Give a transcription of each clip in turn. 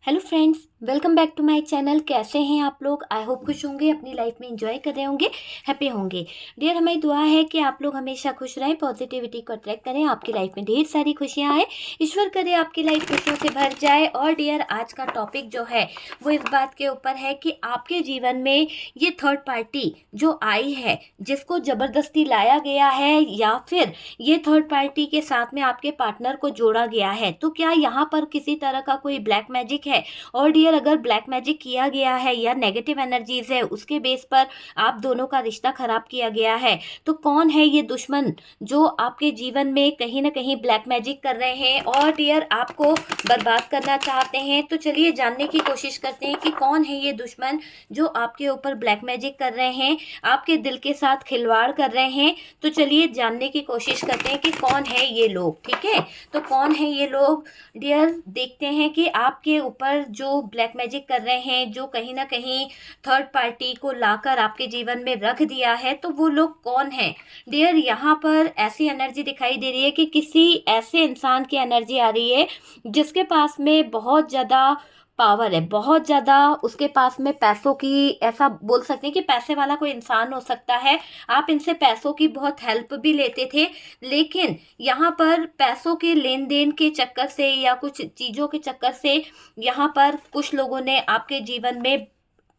Hello friends, welcome back to my channel. कैसे हैं आप लोग? आई होप खुश होंगे, अपनी लाइफ में एंजॉय कर रहे होंगे, हैप्पी होंगे। डियर, हमारी दुआ है कि आप लोग हमेशा खुश रहें, पॉजिटिविटी को अट्रैक्ट करें, आपकी लाइफ में ढेर सारी खुशियां आए। ईश्वर करे आपकी लाइफ खुशियों से भर जाए। और डियर, आज का टॉपिक जो है वो इस बात के ऊपर है कि आपके जीवन में ये थर्ड पार्टी जो आई है, जिसको ज़बरदस्ती लाया गया है या फिर ये थर्ड पार्टी के साथ में आपके पार्टनर को जोड़ा गया है, तो क्या यहाँ पर किसी तरह का कोई ब्लैक मैजिक है? और डियर, अगर ब्लैक मैजिक किया गया है या नेगेटिव एनर्जीज है, उसके बेस पर आप दोनों का रिश्ता खराब किया गया है, तो कौन है ये दुश्मन जो आपके जीवन में कहीं ना कहीं ब्लैक मैजिक कर रहे हैं और डियर आपको बर्बाद करना चाहते हैं? तो चलिए जानने की कोशिश करते हैं कि कौन है ये दुश्मन जो आपके ऊपर ब्लैक मैजिक कर रहे हैं, आपके दिल के साथ खिलवाड़ कर रहे हैं। तो चलिए जानने की कोशिश करते हैं कि कौन है ये लोग। ठीक है, तो कौन है ये लोग डियर? देखते हैं कि आपके ऊपर जो ब्लैक मैजिक कर रहे हैं, जो कहीं ना कहीं थर्ड पार्टी को लाकर आपके जीवन में रख दिया है, तो वो लोग कौन है डियर? यहाँ पर ऐसी एनर्जी दिखाई दे रही है कि किसी ऐसे इंसान की एनर्जी आ रही है जिसके पास में बहुत ज़्यादा पावर है, बहुत ज़्यादा उसके पास में पैसों की, ऐसा बोल सकते हैं कि पैसे वाला कोई इंसान हो सकता है। आप इनसे पैसों की बहुत हेल्प भी लेते थे, लेकिन यहाँ पर पैसों के लेन देन के चक्कर से या कुछ चीज़ों के चक्कर से यहाँ पर कुछ लोगों ने आपके जीवन में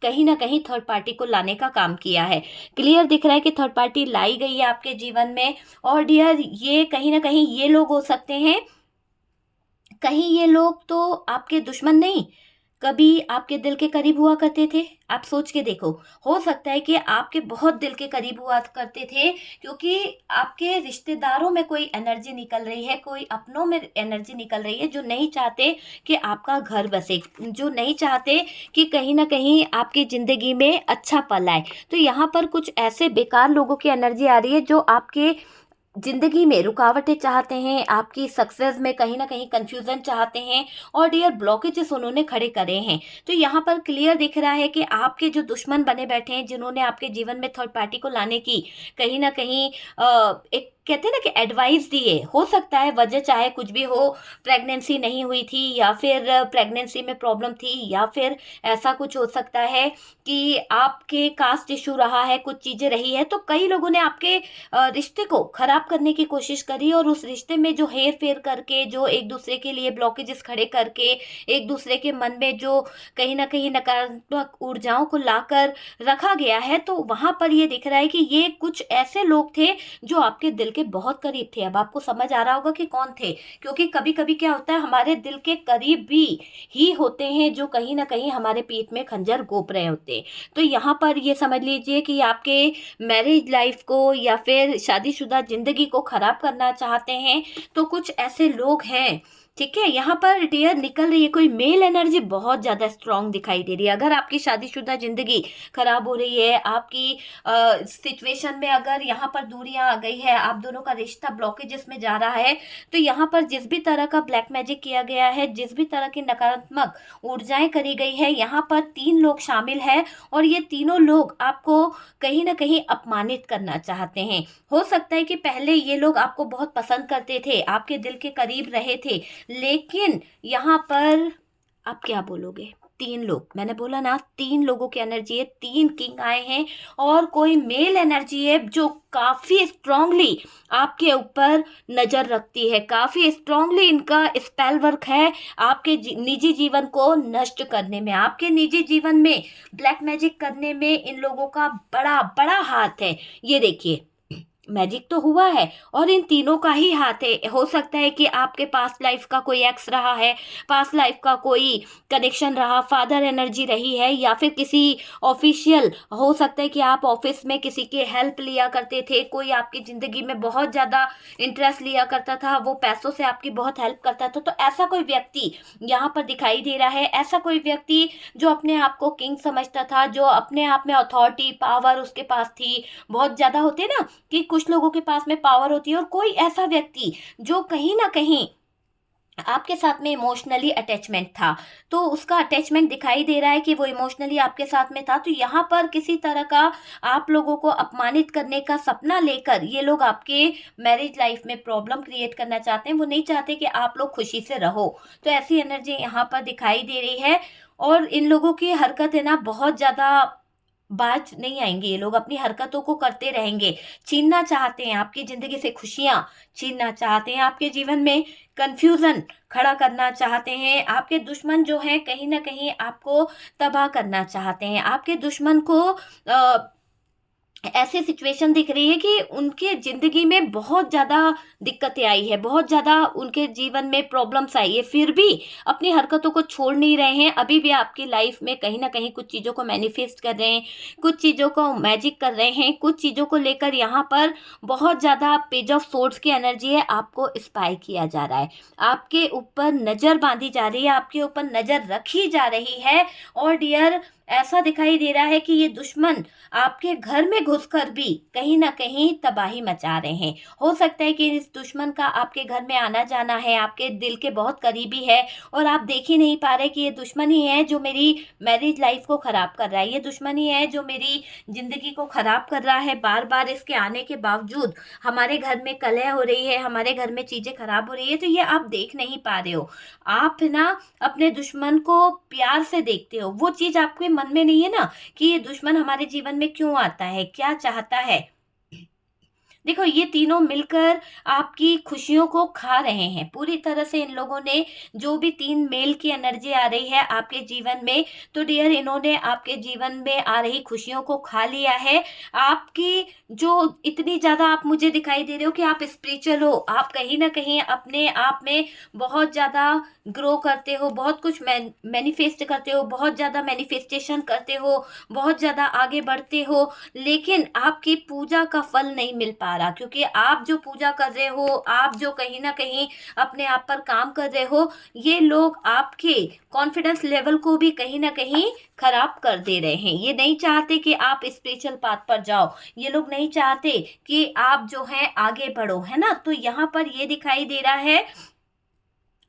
कहीं ना कहीं थर्ड पार्टी को लाने का काम किया है। क्लियर दिख रहा है कि थर्ड पार्टी लाई गई है आपके जीवन में। और डियर, ये कहीं ना कहीं ये लोग हो सकते हैं, कहीं ये लोग तो आपके दुश्मन नहीं, कभी आपके दिल के करीब हुआ करते थे। आप सोच के देखो, हो सकता है कि आपके बहुत दिल के करीब हुआ करते थे, क्योंकि आपके रिश्तेदारों में कोई एनर्जी निकल रही है, कोई अपनों में एनर्जी निकल रही है, जो नहीं चाहते कि आपका घर बसे, जो नहीं चाहते कि कहीं ना कहीं आपकी ज़िंदगी में अच्छा पल आए। तो यहाँ पर कुछ ऐसे बेकार लोगों की एनर्जी आ रही है जो आपके जिंदगी में रुकावटें चाहते हैं, आपकी सक्सेस में कहीं ना कहीं कंफ्यूजन चाहते हैं। और डियर, ब्लॉकेजेस उन्होंने खड़े करे हैं। तो यहाँ पर क्लियर दिख रहा है कि आपके जो दुश्मन बने बैठे हैं, जिन्होंने आपके जीवन में थर्ड पार्टी को लाने की कहीं ना कहीं एक कहते हैं ना कि एडवाइस दिए, हो सकता है वजह चाहे कुछ भी हो, प्रेगनेंसी नहीं हुई थी या फिर प्रेगनेंसी में प्रॉब्लम थी, या फिर ऐसा कुछ हो सकता है कि आपके कास्ट इशू रहा है, कुछ चीज़ें रही है। तो कई लोगों ने आपके रिश्ते को खराब करने की कोशिश करी, और उस रिश्ते में जो हेर फेर करके, जो एक दूसरे के लिए ब्लॉकेजेस खड़े करके, एक दूसरे के मन में जो कहीं ना कहीं नकारात्मक ऊर्जाओं को लाकर रखा गया है, तो वहां पर ये दिख रहा है कि ये कुछ ऐसे लोग थे जो आपके दिल के बहुत करीब थे। अब आपको समझ आ रहा होगा कि कौन थे, क्योंकि कभी कभी क्या होता है, हमारे दिल के करीब भी ही होते हैं जो कहीं ना कहीं हमारे पीठ में खंजर घोंप रहे होते हैं। तो यहाँ पर ये समझ लीजिए कि आपके मैरिज लाइफ को या फिर शादीशुदा जिंदगी को खराब करना चाहते हैं, तो कुछ ऐसे लोग हैं। ठीक है, यहाँ पर डियर निकल रही है कोई मेल एनर्जी बहुत ज़्यादा स्ट्रांग दिखाई दे रही है। अगर आपकी शादीशुदा जिंदगी खराब हो रही है, आपकी सिचुएशन में अगर यहाँ पर दूरियां आ गई है, आप दोनों का रिश्ता ब्लॉकेजेस में जा रहा है, तो यहाँ पर जिस भी तरह का ब्लैक मैजिक किया गया है, जिस भी तरह की नकारात्मक ऊर्जाएं करी गई है, यहाँ पर 3 लोग शामिल हैं। और ये तीनों लोग आपको कहीं ना कहीं अपमानित करना चाहते हैं। हो सकता है कि पहले ये लोग आपको बहुत पसंद करते थे, आपके दिल के करीब रहे थे, लेकिन यहाँ पर आप क्या बोलोगे? 3 लोग, मैंने बोला ना, 3 लोगों की एनर्जी है, 3 किंग आए हैं। और कोई मेल एनर्जी है जो काफी स्ट्रांगली आपके ऊपर नजर रखती है, काफी स्ट्रांगली इनका स्पेल वर्क है आपके निजी जीवन को नष्ट करने में, आपके निजी जीवन में ब्लैक मैजिक करने में इन लोगों का बड़ा बड़ा हाथ है। ये देखिए, मैजिक तो हुआ है और इन तीनों का ही हाथ है। हो सकता है कि आपके पास्ट लाइफ का कोई एक्स रहा है, पास्ट लाइफ का कोई कनेक्शन रहा, फादर एनर्जी रही है, या फिर किसी ऑफिशियल, हो सकता है कि आप ऑफिस में किसी के हेल्प लिया करते थे, कोई आपकी ज़िंदगी में बहुत ज़्यादा इंटरेस्ट लिया करता था, वो पैसों से आपकी बहुत हेल्प करता था। तो ऐसा कोई व्यक्ति यहाँ पर दिखाई दे रहा है, ऐसा कोई व्यक्ति जो अपने आप को किंग समझता था, जो अपने आप में अथॉरिटी पावर उसके पास थी, बहुत ज़्यादा होते ना कि कुछ लोगों के पास में पावर होती है, और कोई ऐसा व्यक्ति जो कहीं ना कहीं आपके साथ में इमोशनली अटैचमेंट था, तो उसका अटैचमेंट दिखाई दे रहा है कि वो इमोशनली आपके साथ में था। तो यहाँ पर किसी तरह का आप लोगों को अपमानित करने का सपना लेकर ये लोग आपके मैरिज लाइफ में प्रॉब्लम क्रिएट करना चाहते हैं। वो नहीं चाहते कि आप लोग खुशी से रहो। तो ऐसी एनर्जी यहाँ पर दिखाई दे रही है। और इन लोगों की हरकत है ना, बहुत ज़्यादा बाज नहीं आएंगे। ये लोग अपनी हरकतों को करते रहेंगे। छीनना चाहते हैं आपकी ज़िंदगी से खुशियाँ, छीनना चाहते हैं आपके जीवन में कन्फ्यूज़न खड़ा करना चाहते हैं। आपके दुश्मन जो हैं कहीं न कहीं आपको तबाह करना चाहते हैं। आपके दुश्मन को ऐसी सिचुएशन दिख रही है कि उनके ज़िंदगी में बहुत ज़्यादा दिक्कतें आई है, बहुत ज़्यादा उनके जीवन में प्रॉब्लम्स आई है, फिर भी अपनी हरकतों को छोड़ नहीं रहे हैं। अभी भी आपकी लाइफ में कहीं न कहीं कुछ चीज़ों को मैनिफेस्ट कर रहे हैं, कुछ चीज़ों को मैजिक कर रहे हैं, कुछ चीज़ों को लेकर यहाँ पर बहुत ज़्यादा पेज ऑफ सोर्ड्स की एनर्जी है, आपको स्पाई किया जा रहा है। आपके ऊपर नज़र बाँधी जा रही है, आपके ऊपर नज़र रखी जा रही है। और डियर, ऐसा दिखाई दे रहा है कि ये दुश्मन आपके घर में घुसकर भी कहीं न कहीं तबाही मचा रहे हैं। हो सकता है कि इस दुश्मन का आपके घर में आना-जाना है, आपके दिल के बहुत करीबी है और आप देख ही नहीं पा रहे कि ये दुश्मन ही है जो मेरी मैरिज लाइफ़ को ख़राब कर रहा है। ये दुश्मन ही है जो मेरी ज़िंदगी को ख़राब कर रहा है। बार-बार इसके आने के बावजूद हमारे घर में कलह हो रही है, हमारे घर में चीज़ें ख़राब हो रही है, तो ये आप देख नहीं पा रहे हो। आप ना अपने दुश्मन को प्यार से देखते हो। वो चीज़ आपके मन में नहीं है ना कि ये दुश्मन हमारे जीवन में क्यों आता है, क्या चाहता है। देखो, ये तीनों मिलकर आपकी खुशियों को खा रहे हैं पूरी तरह से। इन लोगों ने जो भी 3 मेल की एनर्जी आ रही है आपके जीवन में, तो डियर इन्होंने आपके जीवन में आ रही खुशियों को खा लिया है। आपकी जो इतनी ज़्यादा आप मुझे दिखाई दे रहे हो कि आप स्पिरिचुअल हो, आप कहीं न कहीं अपने आप में बहुत ज़्यादा ग्रो करते हो, बहुत कुछ मैनिफेस्ट करते हो, बहुत ज़्यादा मैनिफेस्टेशन करते हो, बहुत ज़्यादा आगे बढ़ते हो, लेकिन आपकी पूजा का फल नहीं मिल पा रहा। क्योंकि आप जो पूजा कर रहे हो, आप जो कहीं न कहीं अपने आप पर काम कर रहे हो, ये लोग आपके कॉन्फिडेंस लेवल को भी कहीं न कहीं खराब कर दे रहे हैं। ये नहीं चाहते कि आप स्पिरिचुअल पाथ पर जाओ। ये लोग नहीं चाहते कि आप जो हैं आगे बढ़ो, है ना? तो यहाँ पर ये दिखाई दे रहा है,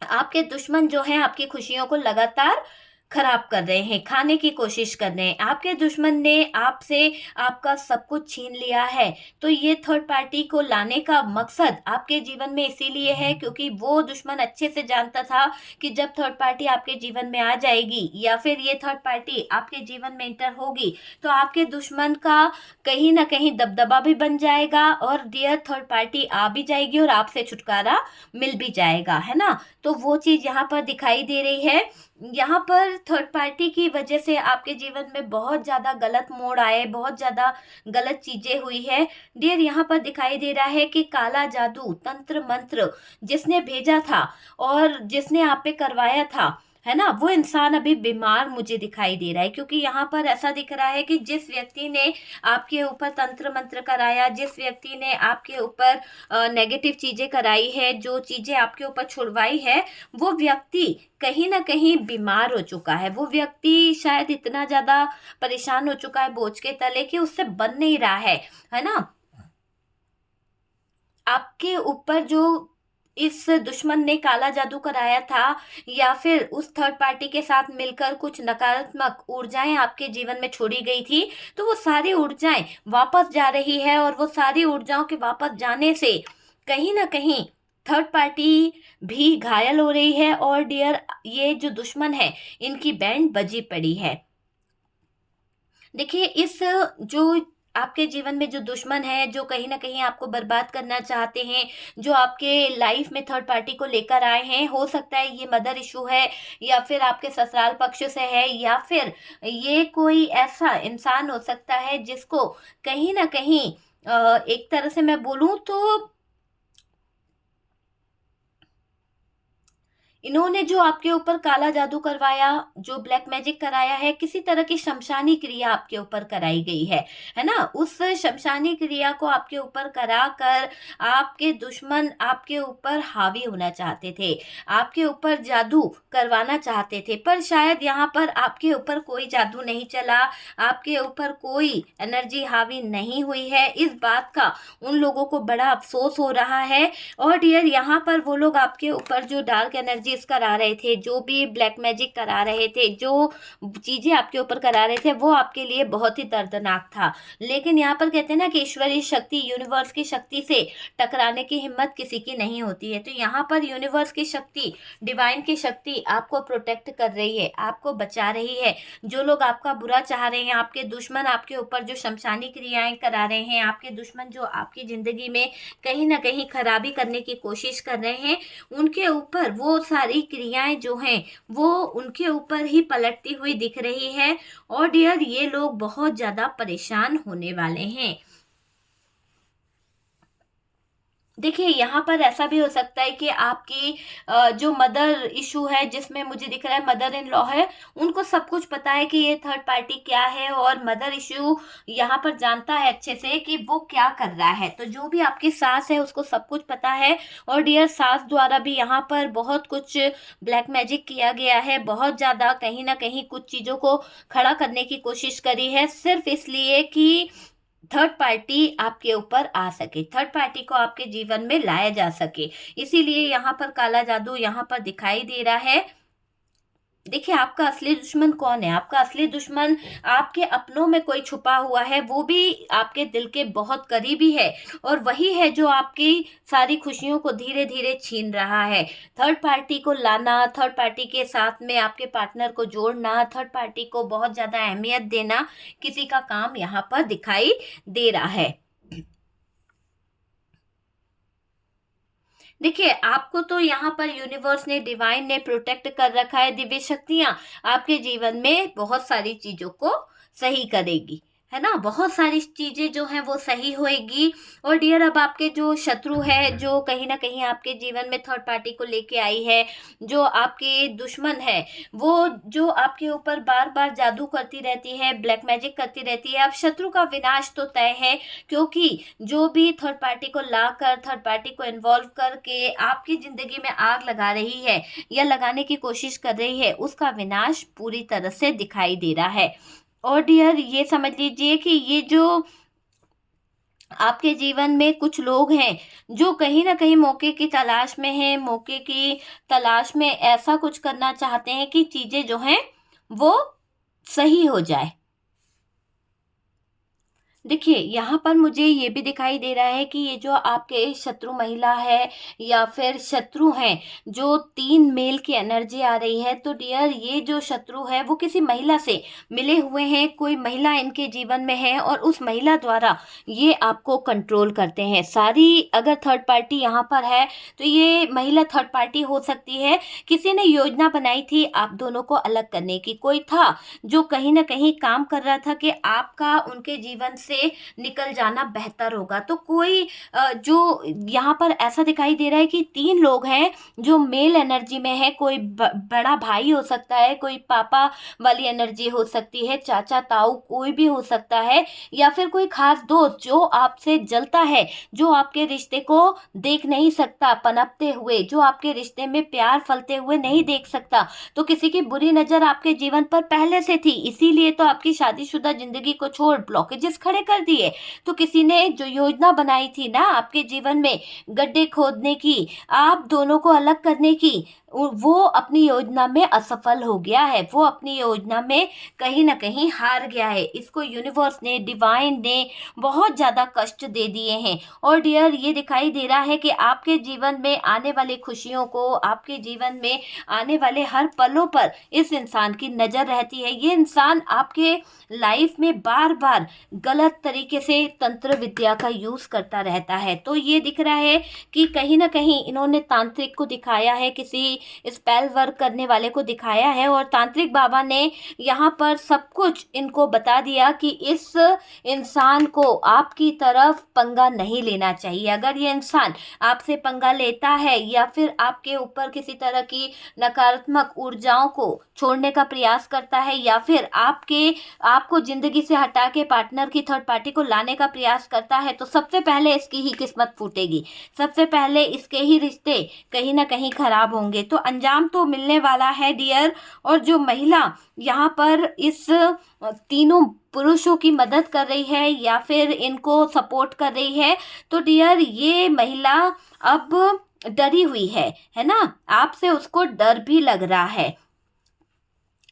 आपके दुश्मन जो हैं आपकी खुशियों को लगातार खराब कर रहे हैं, खाने की कोशिश कर रहे हैं। आपके दुश्मन ने आपसे आपका सब कुछ छीन लिया है। तो ये थर्ड पार्टी को लाने का मकसद आपके जीवन में इसीलिए है क्योंकि वो दुश्मन अच्छे से जानता था कि जब थर्ड पार्टी आपके जीवन में आ जाएगी या फिर ये थर्ड पार्टी आपके जीवन में एंटर होगी, तो आपके दुश्मन का कहीं न कहीं दबदबा भी बन जाएगा और डियर थर्ड पार्टी आ भी जाएगी और आपसे छुटकारा मिल भी जाएगा, है ना? तो वो चीज़ यहाँ पर दिखाई दे रही है। यहाँ पर थर्ड पार्टी की वजह से आपके जीवन में बहुत ज़्यादा गलत मोड़ आए, बहुत ज़्यादा गलत चीज़ें हुई है। डियर, यहाँ पर दिखाई दे रहा है कि काला जादू, तंत्र मंत्र जिसने भेजा था और जिसने आप पे करवाया था, है ना? वो इंसान अभी बीमार मुझे दिखाई दे रहा है क्योंकि यहाँ पर ऐसा दिख रहा है कि जिस व्यक्ति ने आपके ऊपर तंत्र मंत्र कराया, जिस व्यक्ति ने आपके ऊपर नेगेटिव चीज़ें कराई है, जो चीज़ें आपके ऊपर छुड़वाई है, वो व्यक्ति कहीं न कहीं बीमार हो चुका है। वो व्यक्ति शायद इतना ज़्यादा परेशान हो चुका है बोझ के तले कि उससे बन नहीं रहा है ना? आपके ऊपर जो इस दुश्मन ने काला जादू कराया था या फिर उस थर्ड पार्टी के साथ मिलकर कुछ नकारात्मक ऊर्जाएं आपके जीवन में छोड़ी गई थी, तो वो सारी ऊर्जाएं वापस जा रही है और वो सारी ऊर्जाओं के वापस जाने से कहीं न कहीं थर्ड पार्टी भी घायल हो रही है और डियर, ये जो दुश्मन है इनकी बैंड बजी पड़ी है। देखिए, इस जो आपके जीवन में जो दुश्मन है, जो कहीं न कहीं आपको बर्बाद करना चाहते हैं, जो आपके लाइफ में थर्ड पार्टी को लेकर आए हैं, हो सकता है ये मदर इश्यू है या फिर आपके ससुराल पक्ष से है या फिर ये कोई ऐसा इंसान हो सकता है जिसको कहीं न कहीं एक तरह से मैं बोलूँ तो इन्होंने जो आपके ऊपर काला जादू करवाया, जो ब्लैक मैजिक कराया है, किसी तरह की शमशानी क्रिया आपके ऊपर कराई गई है ना? उस शमशानी क्रिया को आपके ऊपर कराकर आपके दुश्मन आपके ऊपर हावी होना चाहते थे, आपके ऊपर जादू करवाना चाहते थे, पर शायद यहाँ पर आपके ऊपर कोई जादू नहीं चला, आपके ऊपर कोई एनर्जी हावी नहीं हुई है। इस बात का उन लोगों को बड़ा अफ़सोस हो रहा है। और डियर, यहाँ पर वो लोग आपके ऊपर जो डार्क एनर्जीज करा रहे थे, जो भी ब्लैक मैजिक करा रहे थे, जो चीज़ें आपके ऊपर करा रहे थे, वो आपके लिए बहुत ही दर्दनाक था। लेकिन यहाँ पर कहते हैं ना कि ईश्वरीय शक्ति, यूनिवर्स की शक्ति से टकराने की हिम्मत किसी की नहीं होती है। तो यहाँ पर यूनिवर्स की शक्ति, डिवाइन की शक्ति आपको प्रोटेक्ट कर रही है, आपको बचा रही है। जो लोग आपका बुरा चाह रहे हैं, आपके दुश्मन आपके ऊपर जो शमशानी क्रियाएं करा रहे हैं, आपके दुश्मन जो आपकी ज़िंदगी में कहीं ना कहीं खराबी करने की कोशिश कर रहे हैं, उनके ऊपर वो सारी क्रियाएं जो हैं वो उनके ऊपर ही पलटती हुई दिख रही है। और डियर, ये लोग बहुत ज़्यादा परेशान होने वाले हैं। देखिए, यहाँ पर ऐसा भी हो सकता है कि आपकी जो मदर इशू है, जिसमें मुझे दिख रहा है मदर इन लॉ है, उनको सब कुछ पता है कि ये थर्ड पार्टी क्या है, और मदर इशू यहाँ पर जानता है अच्छे से कि वो क्या कर रहा है। तो जो भी आपकी सास है उसको सब कुछ पता है। और डियर, सास द्वारा भी यहाँ पर बहुत कुछ ब्लैक मैजिक किया गया है, बहुत ज़्यादा कहीं ना कहीं कुछ चीज़ों को खड़ा करने की कोशिश करी है, सिर्फ इसलिए कि थर्ड पार्टी आपके ऊपर आ सके, थर्ड पार्टी को आपके जीवन में लाया जा सके। इसीलिए यहाँ पर काला जादू यहाँ पर दिखाई दे रहा है। देखिए, आपका असली दुश्मन कौन है? आपका असली दुश्मन आपके अपनों में कोई छुपा हुआ है, वो भी आपके दिल के बहुत करीबी है, और वही है जो आपकी सारी खुशियों को धीरे धीरे छीन रहा है। थर्ड पार्टी को लाना, थर्ड पार्टी के साथ में आपके पार्टनर को जोड़ना, थर्ड पार्टी को बहुत ज़्यादा अहमियत देना, किसी का काम यहाँ पर दिखाई दे रहा है। देखिए, आपको तो यहाँ पर यूनिवर्स ने, डिवाइन ने प्रोटेक्ट कर रखा है। दिव्य शक्तियाँ आपके जीवन में बहुत सारी चीज़ों को सही करेगी, है ना? बहुत सारी चीज़ें जो हैं वो सही होएगी। और डियर, अब आपके जो शत्रु है, जो कहीं ना कहीं आपके जीवन में थर्ड पार्टी को लेके आई है, जो आपके दुश्मन है, वो जो आपके ऊपर बार बार जादू करती रहती है, ब्लैक मैजिक करती रहती है, अब शत्रु का विनाश तो तय है। क्योंकि जो भी थर्ड पार्टी को लाकर, थर्ड पार्टी को इन्वॉल्व करके आपकी ज़िंदगी में आग लगा रही है या लगाने की कोशिश कर रही है, उसका विनाश पूरी तरह से दिखाई दे रहा है। और डियर, ये समझ लीजिए कि ये जो आपके जीवन में कुछ लोग हैं जो कहीं ना कहीं मौके की तलाश में हैं, मौके की तलाश में ऐसा कुछ करना चाहते हैं कि चीज़ें जो हैं वो सही हो जाए। देखिए, यहाँ पर मुझे ये भी दिखाई दे रहा है कि ये जो आपके शत्रु महिला है या फिर शत्रु हैं, जो 3 मेल की एनर्जी आ रही है, तो डियर, ये जो शत्रु है वो किसी महिला से मिले हुए हैं, कोई महिला इनके जीवन में है और उस महिला द्वारा ये आपको कंट्रोल करते हैं। सारी अगर थर्ड पार्टी यहाँ पर है तो ये महिला थर्ड पार्टी हो सकती है। किसी ने योजना बनाई थी आप दोनों को अलग करने की, कोई था जो कहीं ना कहीं काम कर रहा था कि आपका उनके जीवन से निकल जाना बेहतर होगा। तो कोई जो यहाँ पर ऐसा दिखाई दे रहा है कि 3 लोग हैं जो मेल एनर्जी में है। कोई बड़ा भाई हो सकता है, कोई पापा वाली एनर्जी हो सकती है, चाचा ताऊ कोई भी हो सकता है, या फिर कोई खास दोस्त जो आपसे जलता है, जो आपके रिश्ते को देख नहीं सकता पनपते हुए, जो आपके रिश्ते में प्यार फलते हुए नहीं देख सकता। तो किसी की बुरी नज़र आपके जीवन पर पहले से थी, इसीलिए तो आपकी शादीशुदा जिंदगी को छोड़ ब्लॉकेजेस खड़े कर दिए। तो किसी ने जो योजना बनाई थी ना आपके जीवन में गड्ढे खोदने की, आप दोनों को अलग करने की, वो अपनी योजना में असफल हो गया है, वो अपनी योजना में कहीं ना कहीं हार गया है। इसको यूनिवर्स ने, डिवाइन ने बहुत ज़्यादा कष्ट दे दिए हैं। और डियर, ये दिखाई दे रहा है कि आपके जीवन में आने वाली खुशियों को, आपके जीवन में आने वाले हर पलों पर इस इंसान की नज़र रहती है। ये इंसान आपके लाइफ में बार बार गलत तरीके से तंत्र विद्या का यूज़ करता रहता है। तो ये दिख रहा है कि कहीं ना कहीं इन्होंने तांत्रिक को दिखाया है, किसी स्पेल वर्क करने वाले को दिखाया है और तांत्रिक बाबा ने यहाँ पर सब कुछ इनको बता दिया कि इस इंसान को आपकी तरफ पंगा नहीं लेना चाहिए। अगर ये इंसान आपसे पंगा लेता है या फिर आपके ऊपर किसी तरह की नकारात्मक ऊर्जाओं को छोड़ने का प्रयास करता है या फिर आपको जिंदगी से हटा के पार्टनर की थर्ड पार्टी को लाने का प्रयास करता है, तो सबसे पहले इसकी ही किस्मत फूटेगी, सबसे पहले इसके ही रिश्ते कहीं ना कहीं खराब होंगे। तो अंजाम तो मिलने वाला है डियर। और जो महिला यहाँ पर इस तीनों पुरुषों की मदद कर रही है या फिर इनको सपोर्ट कर रही है, तो डियर ये महिला अब डरी हुई है ना, आपसे उसको डर भी लग रहा है।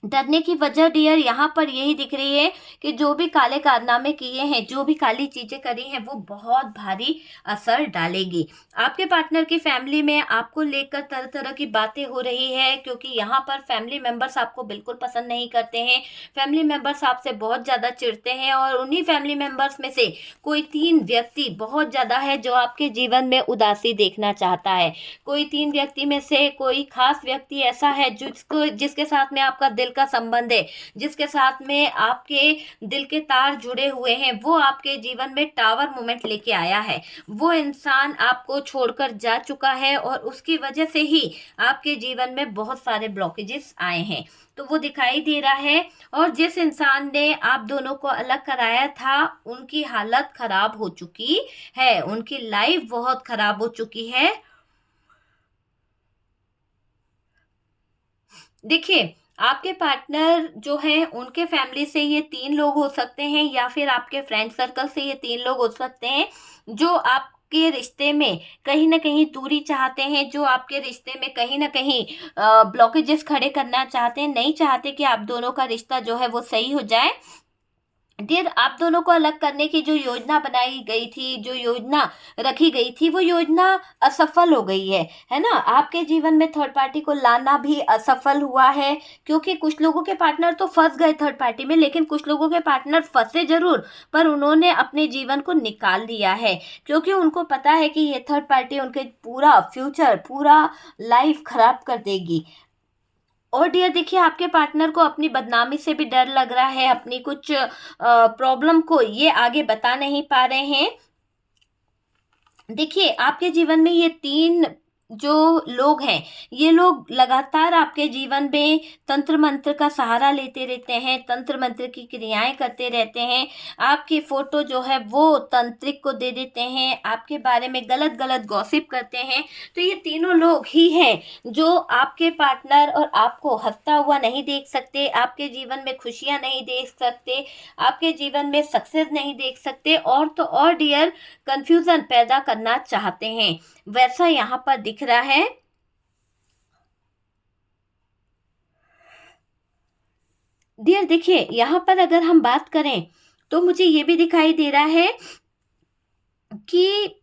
डरने की वजह डियर यहाँ पर यही दिख रही है कि जो भी काले कारनामे किए हैं, जो भी काली चीजें करी हैं, वो बहुत भारी असर डालेगी। आपके पार्टनर की फैमिली में आपको लेकर तरह तरह की बातें हो रही है, क्योंकि यहाँ पर फैमिली मेंबर्स आपको बिल्कुल पसंद नहीं करते हैं। फैमिली मेंबर्स आपसे बहुत ज़्यादा चिढ़ते हैं और उन्हीं फैमिली मेंबर्स में से कोई 3 व्यक्ति बहुत ज़्यादा है जो आपके जीवन में उदासी देखना चाहता है। कोई 3 व्यक्ति में से कोई खास व्यक्ति ऐसा है जिसके साथ में आपका दिल का संबंध है, जिसके साथ में आपके दिल के तार जुड़े हुए हैं, वो आपके जीवन में टावर मोमेंट लेके आया है। वो इंसान आपको छोड़कर जा चुका है और उसकी वजह से ही आपके जीवन में बहुत सारे ब्लॉकेजेस आए हैं, तो वो दिखाई दे रहा है। और जिस इंसान ने आप दोनों को अलग कराया था, उनकी हालत खराब हो चुकी है, उनकी लाइफ बहुत खराब हो चुकी है। देखिए, आपके पार्टनर जो हैं उनके फैमिली से ये 3 लोग हो सकते हैं या फिर आपके फ्रेंड सर्कल से ये 3 लोग हो सकते हैं जो आपके रिश्ते में कहीं ना कहीं दूरी चाहते हैं, जो आपके रिश्ते में कहीं ना कहीं ब्लॉकेजेस खड़े करना चाहते हैं, नहीं चाहते कि आप दोनों का रिश्ता जो है वो सही हो जाए। डियर, आप दोनों को अलग करने की जो योजना बनाई गई थी, जो योजना रखी गई थी, वो योजना असफल हो गई है ना। आपके जीवन में थर्ड पार्टी को लाना भी असफल हुआ है, क्योंकि कुछ लोगों के पार्टनर तो फंस गए थर्ड पार्टी में, लेकिन कुछ लोगों के पार्टनर फंसे जरूर, पर उन्होंने अपने जीवन को निकाल लिया है, क्योंकि उनको पता है कि ये थर्ड पार्टी उनके पूरा फ्यूचर, पूरा लाइफ खराब कर देगी। और डियर देखिए, आपके पार्टनर को अपनी बदनामी से भी डर लग रहा है, अपनी कुछ प्रॉब्लम को ये आगे बता नहीं पा रहे हैं। देखिए, आपके जीवन में ये 3 जो लोग हैं, ये लोग लगातार आपके जीवन में तंत्र मंत्र का सहारा लेते रहते हैं, तंत्र मंत्र की क्रियाएं करते रहते हैं, आपकी फोटो जो है वो तंत्रिक को दे देते हैं, आपके बारे में गलत गलत गॉसिप करते हैं। तो ये तीनों लोग ही हैं जो आपके पार्टनर और आपको हंसता हुआ नहीं देख सकते, आपके जीवन में खुशियां नहीं देख सकते, आपके जीवन में सक्सेस नहीं देख सकते, और तो और डियर कंफ्यूजन पैदा करना चाहते हैं, वैसा यहाँ पर दिख रहा है। डियर देखिए, यहाँ पर अगर हम बात करें तो मुझे ये भी दिखाई दे रहा है कि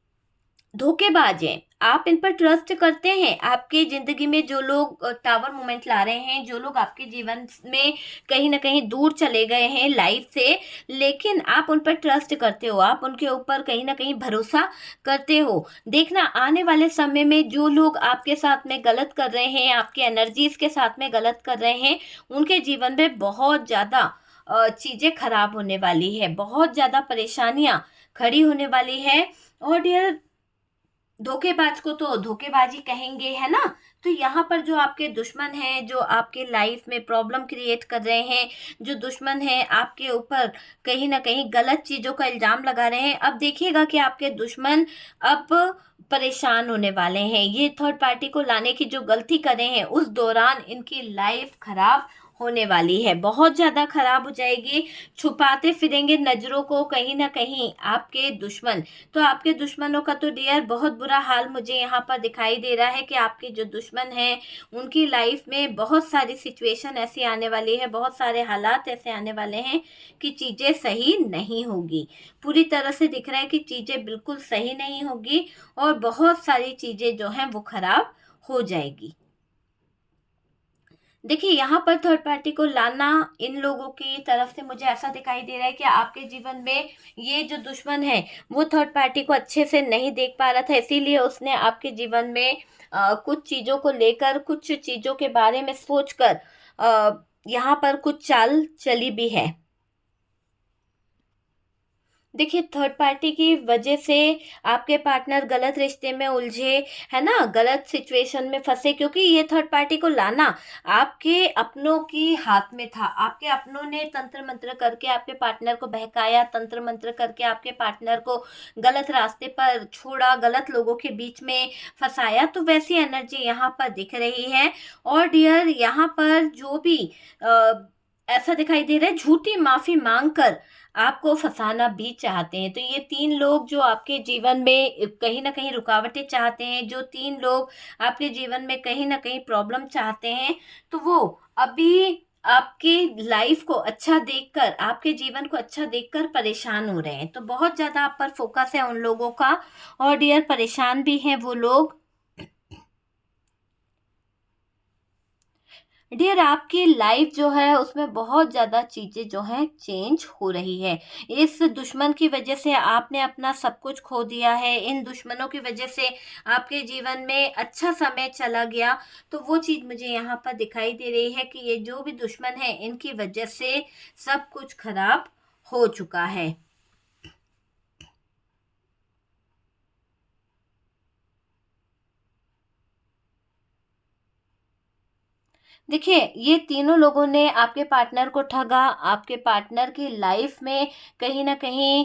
धोखेबाज हैं, आप इन पर ट्रस्ट करते हैं। आपके ज़िंदगी में जो लोग टावर मोमेंट ला रहे हैं, जो लोग आपके जीवन में कहीं ना कहीं दूर चले गए हैं लाइफ से, लेकिन आप उन पर ट्रस्ट करते हो, आप उनके ऊपर कहीं ना कहीं भरोसा करते हो। देखना, आने वाले समय में जो लोग आपके साथ में गलत कर रहे हैं, आपके एनर्जीज के साथ में गलत कर रहे हैं, उनके जीवन में बहुत ज़्यादा चीज़ें खराब होने वाली है, बहुत ज़्यादा परेशानियाँ खड़ी होने वाली है। और डियर, धोखेबाज को तो धोखेबाजी कहेंगे, है ना। तो यहाँ पर जो आपके दुश्मन हैं, जो आपके लाइफ में प्रॉब्लम क्रिएट कर रहे हैं, जो दुश्मन हैं आपके ऊपर कहीं ना कहीं गलत चीज़ों का इल्ज़ाम लगा रहे हैं, अब देखिएगा कि आपके दुश्मन अब परेशान होने वाले हैं। ये थर्ड पार्टी को लाने की जो गलती कर रहे हैं, उस दौरान इनकी लाइफ खराब होने वाली है, बहुत ज़्यादा खराब हो जाएगी। छुपाते फिरेंगे नज़रों को कहीं ना कहीं आपके दुश्मन। तो आपके दुश्मनों का तो डियर बहुत बुरा हाल मुझे यहाँ पर दिखाई दे रहा है कि आपके जो दुश्मन हैं उनकी लाइफ में बहुत सारी सिचुएशन ऐसी आने वाली है, बहुत सारे हालात ऐसे आने वाले हैं कि चीज़ें सही नहीं होगी। पूरी तरह से दिख रहा है कि चीज़ें बिल्कुल सही नहीं होगी और बहुत सारी चीज़ें जो हैं वो खराब हो जाएगी। देखिए, यहाँ पर थर्ड पार्टी को लाना इन लोगों की तरफ से मुझे ऐसा दिखाई दे रहा है कि आपके जीवन में ये जो दुश्मन है वो थर्ड पार्टी को अच्छे से नहीं देख पा रहा था, इसीलिए उसने आपके जीवन में कुछ चीज़ों को लेकर, कुछ चीज़ों के बारे में सोचकर यहाँ पर कुछ चाल चली भी है। देखिए, थर्ड पार्टी की वजह से आपके पार्टनर गलत रिश्ते में उलझे, है ना, गलत सिचुएशन में फंसे, क्योंकि ये थर्ड पार्टी को लाना आपके अपनों की हाथ में था। आपके अपनों ने तंत्र मंत्र करके आपके पार्टनर को बहकाया, तंत्र मंत्र करके आपके पार्टनर को गलत रास्ते पर छोड़ा, गलत लोगों के बीच में फंसाया। तो वैसी एनर्जी यहाँ पर दिख रही है। और डियर, यहाँ पर जो भी ऐसा दिखाई दे रहा है, झूठी माफी मांगकर आपको फंसाना भी चाहते हैं। तो ये 3 लोग जो आपके जीवन में कहीं न कहीं रुकावटें चाहते हैं, जो 3 लोग आपके जीवन में कहीं न कहीं प्रॉब्लम चाहते हैं, तो वो अभी आपकी लाइफ को अच्छा देखकर, आपके जीवन को अच्छा देखकर परेशान हो रहे हैं। तो बहुत ज़्यादा आप पर फ़ोकस है उन लोगों का, और डियर परेशान भी हैं वो लोग। डियर, आपकी लाइफ जो है उसमें बहुत ज़्यादा चीज़ें जो हैं चेंज हो रही है। इस दुश्मन की वजह से आपने अपना सब कुछ खो दिया है, इन दुश्मनों की वजह से आपके जीवन में अच्छा समय चला गया। तो वो चीज़ मुझे यहाँ पर दिखाई दे रही है कि ये जो भी दुश्मन है इनकी वजह से सब कुछ खराब हो चुका है। देखिए, ये तीनों लोगों ने आपके पार्टनर को ठगा, आपके पार्टनर की लाइफ में कहीं न कहीं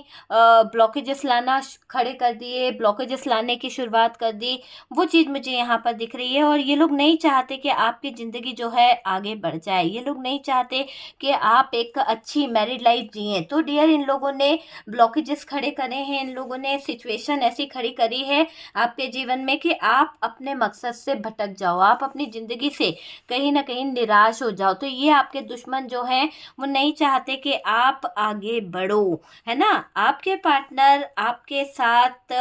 ब्लॉकेजेस लाना खड़े कर दिए, ब्लॉकेजेस लाने की शुरुआत कर दी। वो चीज़ मुझे यहाँ पर दिख रही है, और ये लोग नहीं चाहते कि आपकी ज़िंदगी जो है आगे बढ़ जाए। ये लोग नहीं चाहते कि आप एक अच्छी मैरिड लाइफ जिएँ। तो डियर, इन लोगों ने ब्लॉकेजेस खड़े करे हैं, इन लोगों ने सिचुएशन ऐसी खड़ी करी है आपके जीवन में कि आप अपने मकसद से भटक जाओ, आप अपनी ज़िंदगी से कहीं न कहीं निराश हो जाओ। तो ये आपके दुश्मन जो हैं वो नहीं चाहते कि आप आगे बढ़ो, है ना? आपके पार्टनर आपके साथ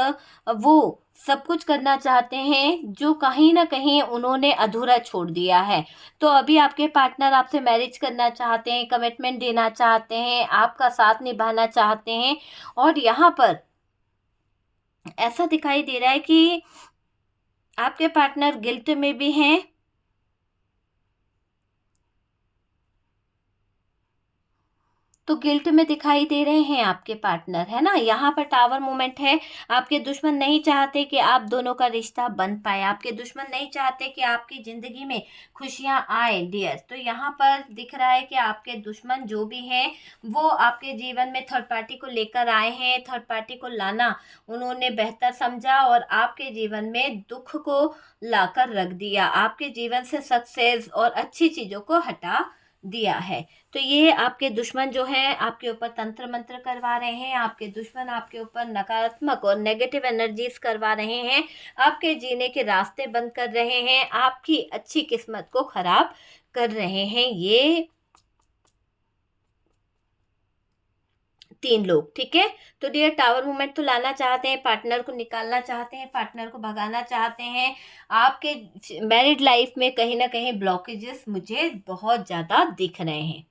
वो सब कुछ करना चाहते हैं जो कहीं न कहीं उन्होंने अधूरा छोड़ दिया है। तो अभी आपके पार्टनर आपसे मैरिज करना चाहते हैं, कमिटमेंट देना चाहते हैं, आपका साथ निभाना चाहते हैं, और यहाँ पर ऐसा दिखाई दे रहा है कि आपके पार्टनर गिल्ट में भी हैं। तो गिल्ट में दिखाई दे रहे हैं आपके पार्टनर, है ना? यहाँ पर टावर मोमेंट है। आपके दुश्मन नहीं चाहते कि आप दोनों का रिश्ता बन पाए, आपके दुश्मन नहीं चाहते कि आपकी ज़िंदगी में खुशियाँ आए डियर। तो यहाँ पर दिख रहा है कि आपके दुश्मन जो भी हैं, वो आपके जीवन में थर्ड पार्टी को लेकर आए हैं। थर्ड पार्टी को लाना उन्होंने बेहतर समझा, और आपके जीवन में दुःख को लाकर रख दिया। आपके जीवन से सक्सेस और अच्छी चीज़ों को हटा दिया है। तो ये आपके दुश्मन जो हैं आपके ऊपर तंत्र मंत्र करवा रहे हैं, आपके दुश्मन आपके ऊपर नकारात्मक और नेगेटिव एनर्जीज करवा रहे हैं, आपके जीने के रास्ते बंद कर रहे हैं, आपकी अच्छी किस्मत को खराब कर रहे हैं ये 3 लोग, ठीक है? तो डियर, टावर मूवमेंट तो लाना चाहते हैं, पार्टनर को निकालना चाहते हैं, पार्टनर को भगाना चाहते हैं। आपके मैरिड लाइफ में कहीं न कहीं ब्लॉकेजेस मुझे बहुत ज़्यादा दिख रहे हैं।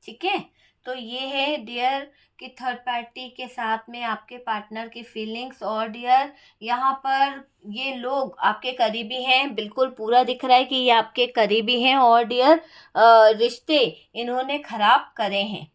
ठीक है? तो ये है डियर कि थर्ड पार्टी के साथ में आपके पार्टनर की फीलिंग्स, और डियर यहाँ पर ये लोग आपके करीबी हैं, बिल्कुल पूरा दिख रहा है कि ये आपके करीबी हैं, और डियर रिश्ते इन्होंने खराब करे हैं।